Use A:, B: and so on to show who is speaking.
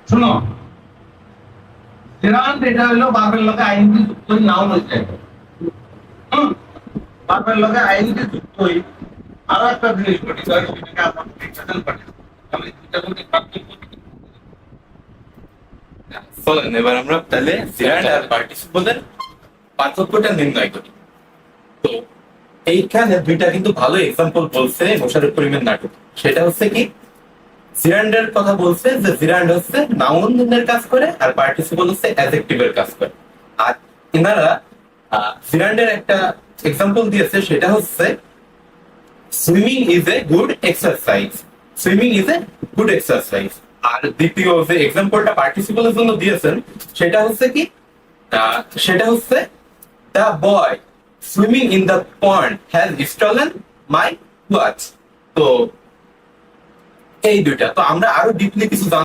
A: শুনো, সিরান্ড এটা হলো বাপের লগে আইনটি যুক্ত নাউন হইতে বাপের লগে আইনটি যুক্ত হই আরো একটা জিনিস ঘটিত হয়, সেটাকে আমরা এক্সেশন পাঠিয়ে আমি দুইটা যদি পার্থক্য
B: চলেন এবার আমরা তাহলে জিরান্ড আর পার্টিসিপলের পার্থক্যটা নির্ণয় করি। তো এইখানে দুইটা কিন্তু ভালো এক্সাম্পল বলছে মোশাররফ করিমের নাটক। সেটা হচ্ছে কি, জিরান্ডের কথা বলছে যে জিরান্ড হচ্ছে নাউনের কাজ করে আর পার্টিসিপল হচ্ছে অ্যাডজেক্টিভের কাজ করে। আর এনারা জিরান্ডের একটা এক্সাম্পল দিয়েছে, সেটা হচ্ছে swimming is a good exercise. Swimming is a good exercise. আর দ্বিতীয় যে এক্সাম্পলটা পার্টিসিপলের জন্য দিয়েছেন সেটা হচ্ছে কি, সেটা হচ্ছে the boy swimming in the pond has stolen my watch. তো এই দুইটা তো আমরা আরো ডিপলি কিছু